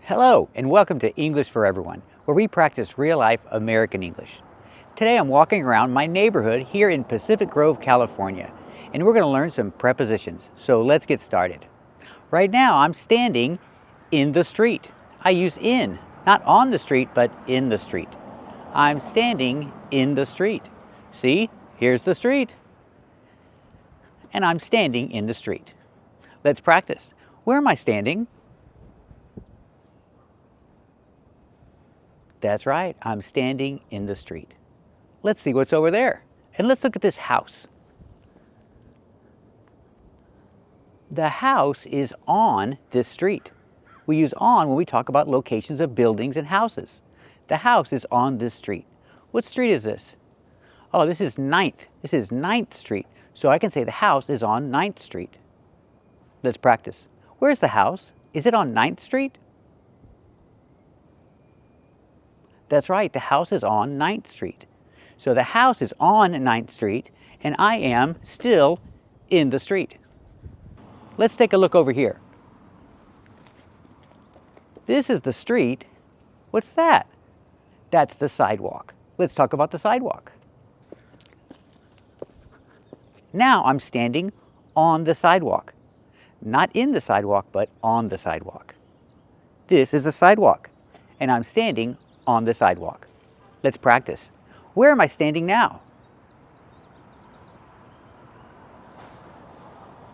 Hello, and welcome to English for Everyone, where we practice real-life American English. Today I'm walking around my neighborhood here in Pacific Grove, California, and we're going to learn some prepositions. So let's get started. Right now I'm standing in the street. I use in, not on the street, but in the street. I'm standing in the street. See, here's the street. And I'm standing in the street. Let's practice. Where am I standing? That's right, I'm standing in the street. Let's see what's over there. And let's look at this house. The house is on this street. We use on when we talk about locations of buildings and houses. The house is on this street. What street is this? Oh, this is 9th. This is 9th Street. So I can say the house is on 9th Street. Let's practice. Where's the house? Is it on 9th Street? That's right, the house is on 9th Street. So the house is on 9th Street, and I am still in the street. Let's take a look over here. This is the street. What's that? That's the sidewalk. Let's talk about the sidewalk. Now I'm standing on the sidewalk. Not in the sidewalk, but on the sidewalk. This is a sidewalk, and I'm standing on the sidewalk. Let's practice. Where am I standing now?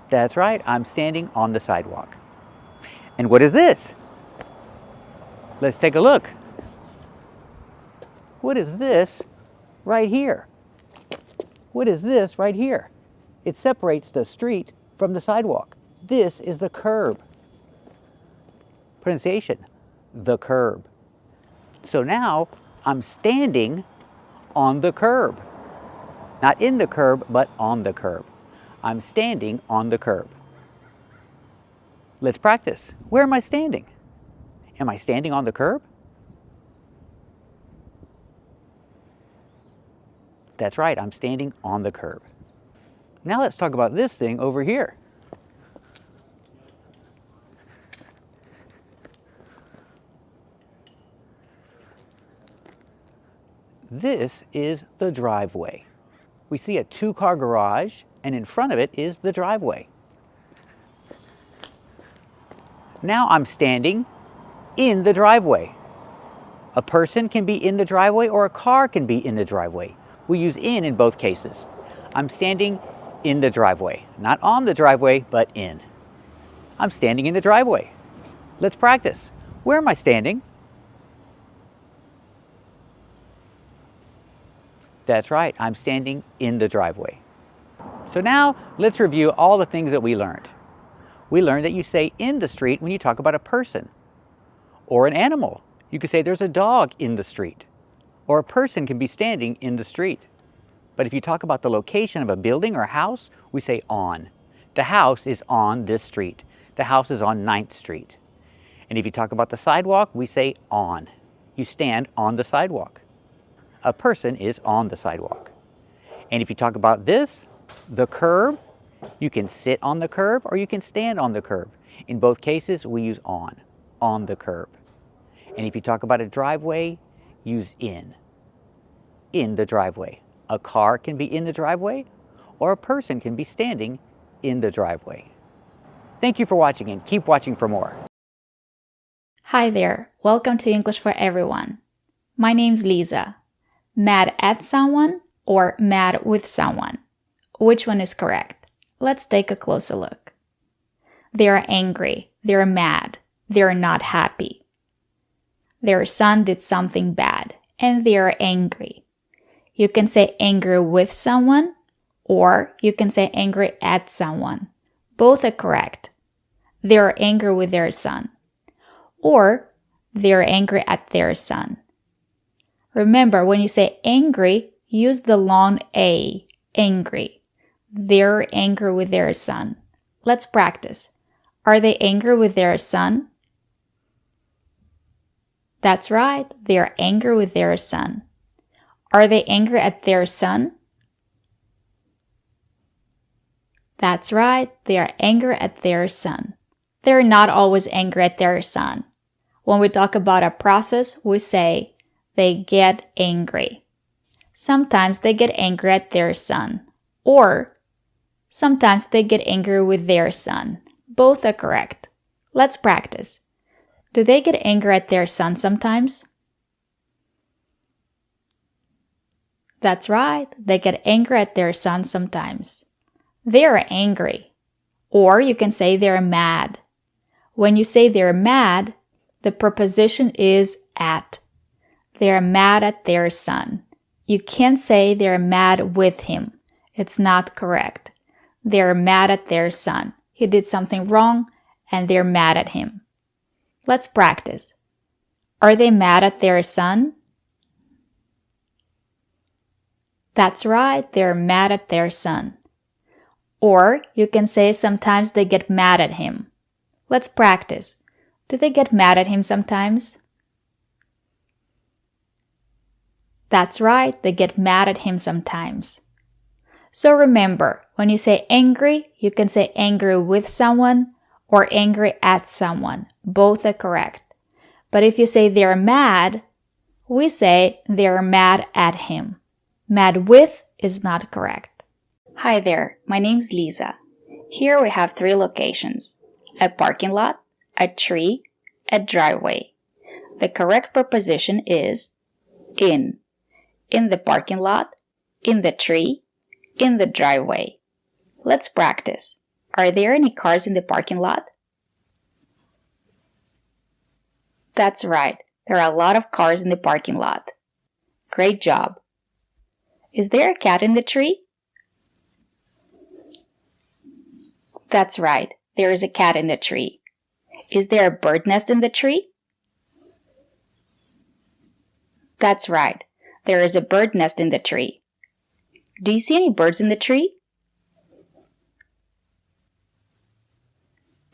That's right, I'm standing on the sidewalk. And what is this? Let's take a look. What is this right here? What is this right here? It separates the street from the sidewalk. This is the curb. Pronunciation, the curb. So now I'm standing on the curb. Not in the curb, but on the curb. I'm standing on the curb. Let's practice. Where am I standing? Am I standing on the curb? That's right, I'm standing on the curb. Now let's talk about this thing over here. This is the driveway. We see a two-car garage, and in front of it is the driveway. Now I'm standing in the driveway. A person can be in the driveway or a car can be in the driveway. We use in both cases. I'm standing in the driveway. Not on the driveway, but in. I'm standing in the driveway. Let's practice. Where am I standing? That's right, I'm standing in the driveway. So now let's review all the things that we learned. We learned that you say in the street when you talk about a person or an animal. You could say there's a dog in the street, or a person can be standing in the street. But if you talk about the location of a building or a house, we say on. The house is on this street. The house is on 9th Street. And if you talk about the sidewalk, we say on. You stand on the sidewalk. A person is on the sidewalk. And if you talk about this, the curb, you can sit on the curb or you can stand on the curb. In both cases, we use on the curb. And if you talk about a driveway, use in the driveway. A car can be in the driveway or a person can be standing in the driveway. Thank you for watching and keep watching for more. Hi there, welcome to English for Everyone. My name's Lisa. Mad at someone or mad with someone? Which one is correct? Let's take a closer look. They are angry, they're mad, they're not happy. Their son did something bad and they are angry. You can say angry with someone or you can say angry at someone. Both are correct. They are angry with their son or they are angry at their son. Remember, when you say angry, use the long A, angry. They're angry with their son. Let's practice. Are they angry with their son? That's right, they're angry with their son. Are they angry at their son? That's right, they are angry at their son. They're not always angry at their son. When we talk about a process, we say they get angry. Sometimes they get angry at their son, or sometimes they get angry with their son. Both are correct. Let's practice. Do they get angry at their son sometimes? That's right. They get angry at their son sometimes. They're angry. Or you can say they're mad. When you say they're mad, the preposition is at. They're mad at their son. You can't say they're mad with him. It's not correct. They're mad at their son. He did something wrong and they're mad at him. Let's practice. Are they mad at their son? That's right, they're mad at their son. Or you can say sometimes they get mad at him. Let's practice. Do they get mad at him sometimes? That's right, they get mad at him sometimes. So remember, when you say angry, you can say angry with someone or angry at someone. Both are correct. But if you say they're mad, we say they're mad at him. Mad with is not correct. Hi there, my name's Lisa. Here we have 3 locations: a parking lot, a tree, a driveway. The correct preposition is in. In the parking lot, in the tree, in the driveway. Let's practice. Are there any cars in the parking lot? That's right. There are a lot of cars in the parking lot. Great job. Is there a cat in the tree? That's right. There is a cat in the tree. Is there a bird nest in the tree? That's right. There is a bird nest in the tree. Do you see any birds in the tree?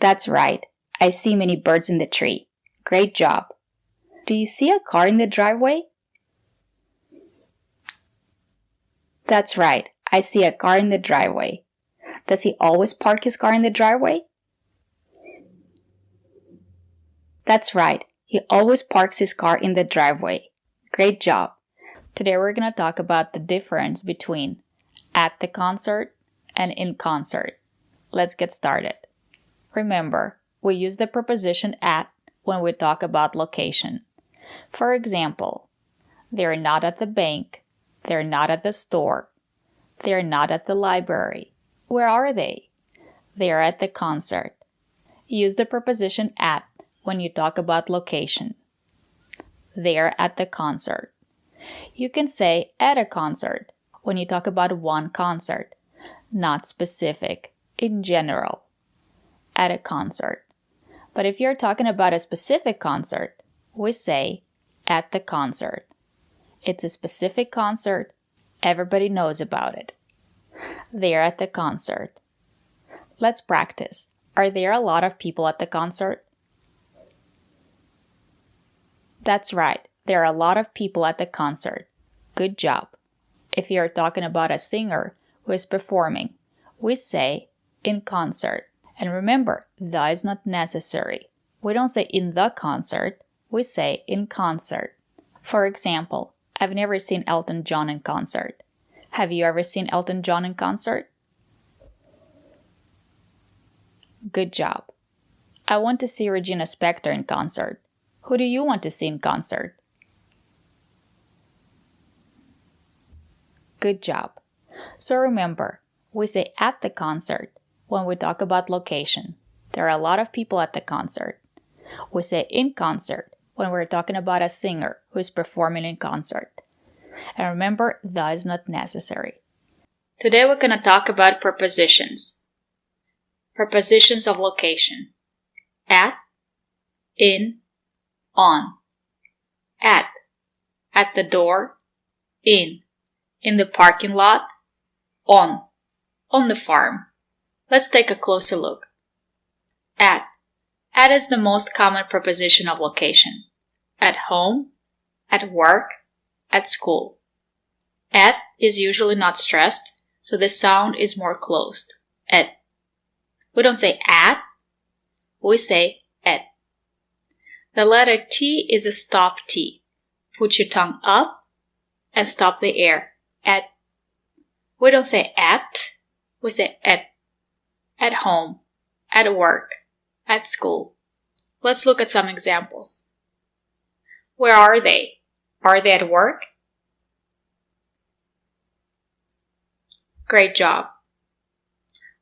That's right. I see many birds in the tree. Great job. Do you see a car in the driveway? That's right. I see a car in the driveway. Does he always park his car in the driveway? That's right. He always parks his car in the driveway. Great job. Today we're going to talk about the difference between at the concert and in concert. Let's get started. Remember, we use the preposition at when we talk about location. For example, they're not at the bank. They're not at the store. They're not at the library. Where are they? They're at the concert. Use the preposition at when you talk about location. They're at the concert. You can say at a concert when you talk about one concert, not specific, in general. At a concert. But if you're talking about a specific concert, we say at the concert. It's a specific concert. Everybody knows about it. They're at the concert. Let's practice. Are there a lot of people at the concert? That's right. There are a lot of people at the concert. Good job. If you're talking about a singer who is performing, we say in concert. And remember, the is not necessary. We don't say in the concert, we say in concert. For example, I've never seen Elton John in concert. Have you ever seen Elton John in concert? Good job. I want to see Regina Spektor in concert. Who do you want to see in concert? Good job. So remember, we say at the concert when we talk about location. There are a lot of people at the concert. We say in concert when we're talking about a singer who is performing in concert. And remember, the is not necessary. Today we're going to talk about prepositions. Prepositions of location. At, in, on. At the door, in the parking lot, on the farm. Let's take a closer look. At is the most common preposition of location. At home, at work, at school. At is usually not stressed, so the sound is more closed. At. We don't say at, we say at. The letter T is a stop T. Put your tongue up and stop the air. At. We don't say at, we say at. At home, at work, at school. Let's look at some examples. Where are they? Are they at work? Great job.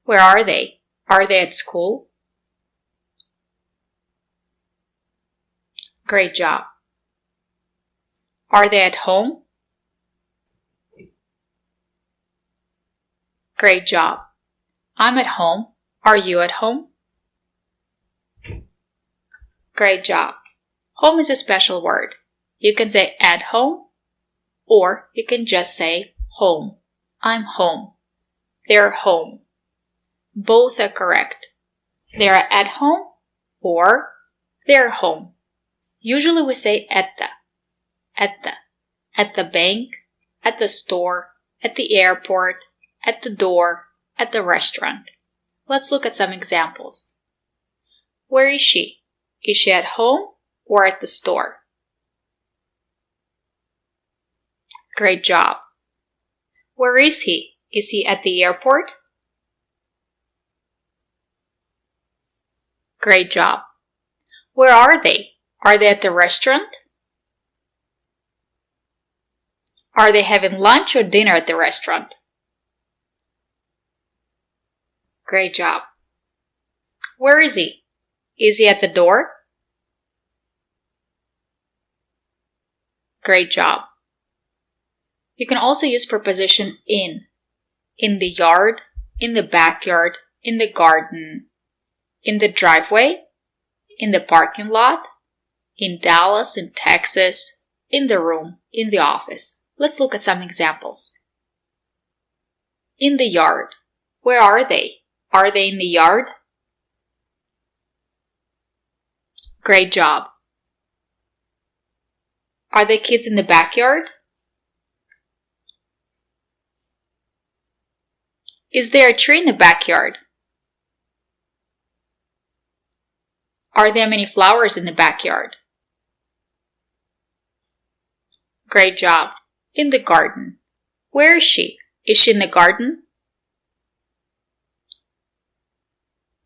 Where are they? Are they at school? Great job. Are they at home? Great job. I'm at home. Are you at home? Great job. Home is a special word. You can say at home, or you can just say home. I'm home. They're home. Both are correct. They are at home or they're home. Usually we say at the bank, at the store, at the airport, at the door, at the restaurant. Let's look at some examples. Where is she? Is she at home or at the store? Great job. Where is he? Is he at the airport? Great job. Where are they? Are they at the restaurant? Are they having lunch or dinner at the restaurant? Great job. Where is he? Is he at the door? Great job. You can also use preposition in the yard, in the backyard, in the garden, in the driveway, in the parking lot, in Dallas, in Texas, in the room, in the office. Let's look at some examples. In the yard. Where are they? Are they in the yard? Great job. Are the kids in the backyard? Is there a tree in the backyard? Are there many flowers in the backyard? Great job. In the garden. Where is she? Is she in the garden?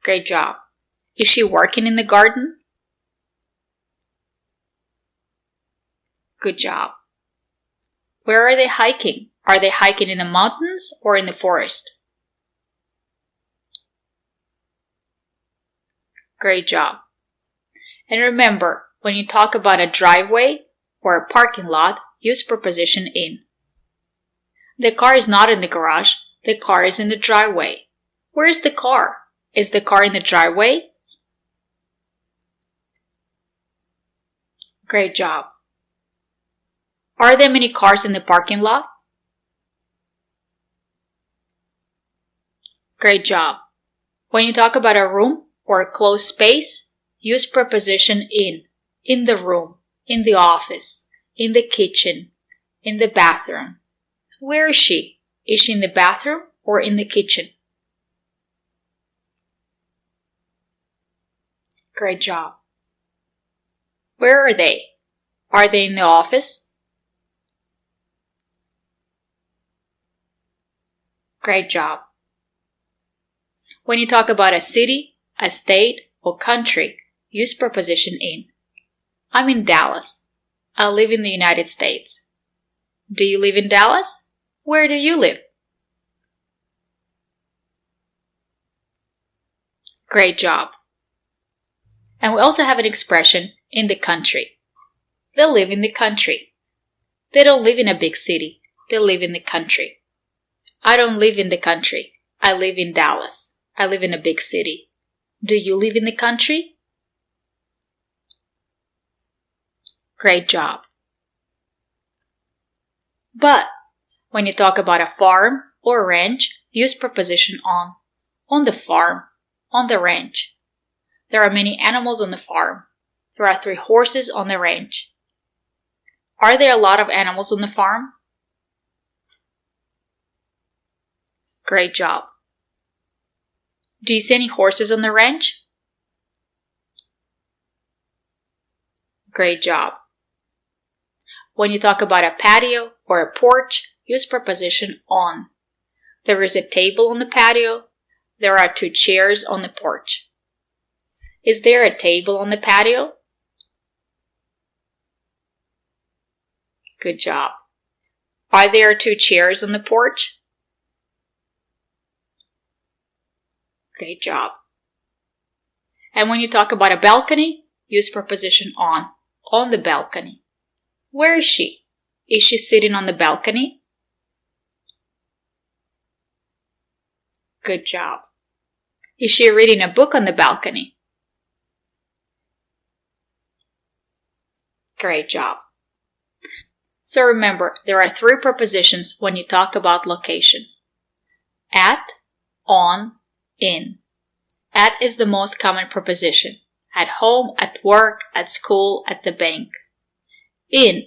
Great job. Is she working in the garden? Good job. Where are they hiking? Are they hiking in the mountains or in the forest? Great job. And remember, when you talk about a driveway or a parking lot, use preposition in. The car is not in the garage. The car is in the driveway. Where is the car? Is the car in the driveway? Great job. Are there many cars in the parking lot? Great job. When you talk about a room or a closed space, use preposition in the room, in the office, in the kitchen, in the bathroom. Where is she? Is she in the bathroom or in the kitchen? Great job. Where are they? Are they in the office? Great job. When you talk about a city, a state, or country, use preposition in. I'm in Dallas. I live in the United States. Do you live in Dallas? Where do you live? Great job. And we also have an expression, in the country. They live in the country. They don't live in a big city. They live in the country. I don't live in the country. I live in Dallas. I live in a big city. Do you live in the country? Great job. But when you talk about a farm or ranch, use preposition on. On the farm, on the ranch. There are many animals on the farm. There are 3 horses on the ranch. Are there a lot of animals on the farm? Great job. Do you see any horses on the ranch? Great job. When you talk about a patio or a porch, use preposition on. There is a table on the patio. There are 2 chairs on the porch. Is there a table on the patio? Good job. Are there 2 chairs on the porch? Great job. And when you talk about a balcony, use preposition on the balcony. Where is she? Is she sitting on the balcony? Good job. Is she reading a book on the balcony? Great job. So remember, there are 3 prepositions when you talk about location. At, on, in. At is the most common preposition. At home, at work, at school, at the bank. In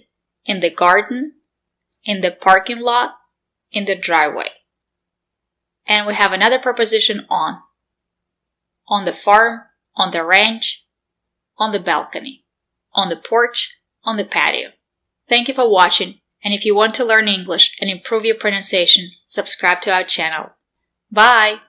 the garden, in the parking lot, in the driveway. And we have another preposition on the farm, on the ranch, on the balcony, on the porch, on the patio. Thank you for watching, and if you want to learn English and improve your pronunciation, subscribe to our channel. Bye!